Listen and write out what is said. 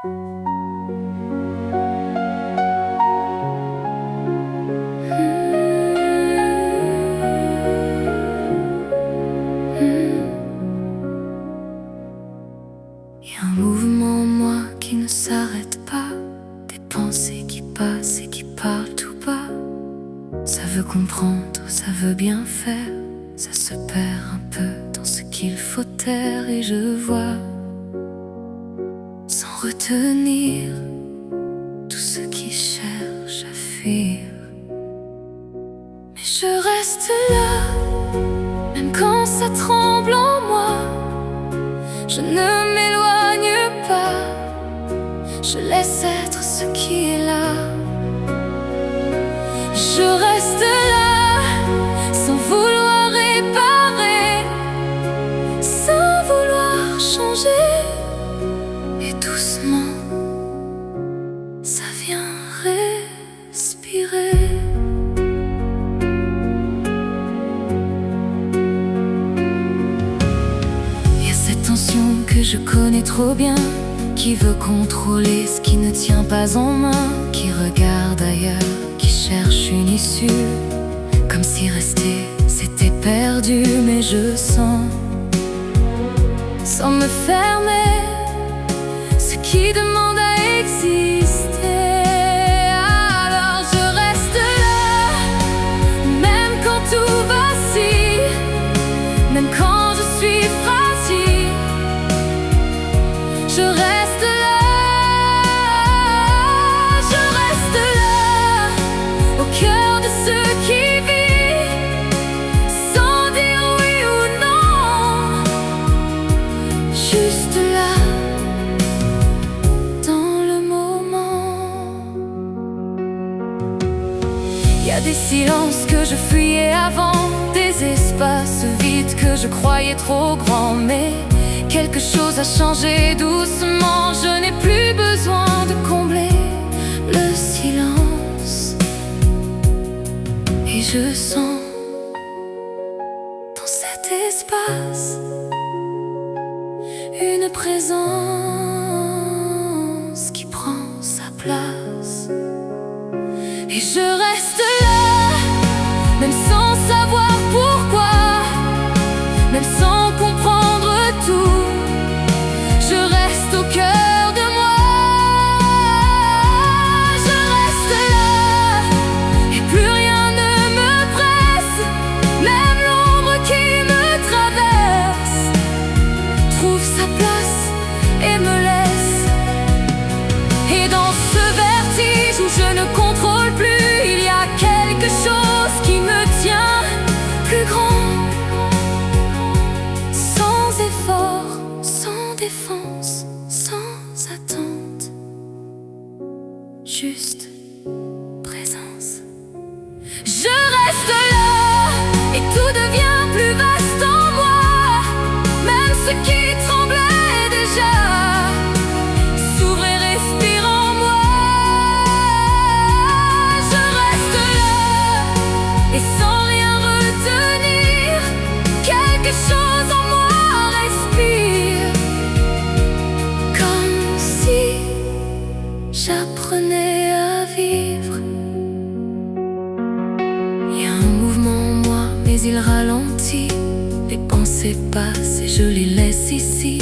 Y a un mouvement en moi qui ne s'arrête pas, des pensées qui passent et qui parlent tout bas. Ça veut comprendre, ça veut bien faire, ça se perd un peu dans ce qu'il faut taire. Et je vois, sans retenir, tout ce qui cherche à fuir. Mais je reste là, même quand ça tremble en moi. Je ne m'éloigne pas, je laisse être ce qui est là. Je reste là, sans vouloir réparer, sans vouloir changer. Et doucement, ça vient respirer. Y a cette tension que je connais trop bien, qui veut contrôler ce qui ne tient pas en main, qui regarde ailleurs, qui cherche une issue, comme si rester c'était perdu. Mais je sens, sans me fermer, ce qui demande à exister. Alors je reste là, même quand tout vacille, même quand je suis fragile. Je reste là, je reste là, au cœur de ce qui vit, sans dire oui ou non. Juste là, dans le moment. Y a des silences que je fuyais avant, des espaces vides que je croyais trop grands. Mais quelque chose a changé doucement, je n'ai plus besoin de combler le silence. Et je sens, dans cet espace, une présence qui prend sa place. Et je reste là, même sans savoir pourquoi, même sans comprendre tout. Je reste au cœur de moi, je reste là, et plus rien ne me presse. Même l'ombre qui me traverse trouve sa place et me laisse. Et dans ce vertige où je ne contrôle plus, il y a quelque chose qui me tient plus grand. Sans effort, sans défense, sans attente, juste présence. Je reste là, et tout devient plus vaste en moi. Même ce qui tremblait déjà s'ouvre et respire en moi. Je reste là, et sans rien retenir, quelque chose en moi respire, comme si j'apprenais à vivre. Y a un mouvement en moi, mais il ralentit. Les pensées passent et je les laisse ici.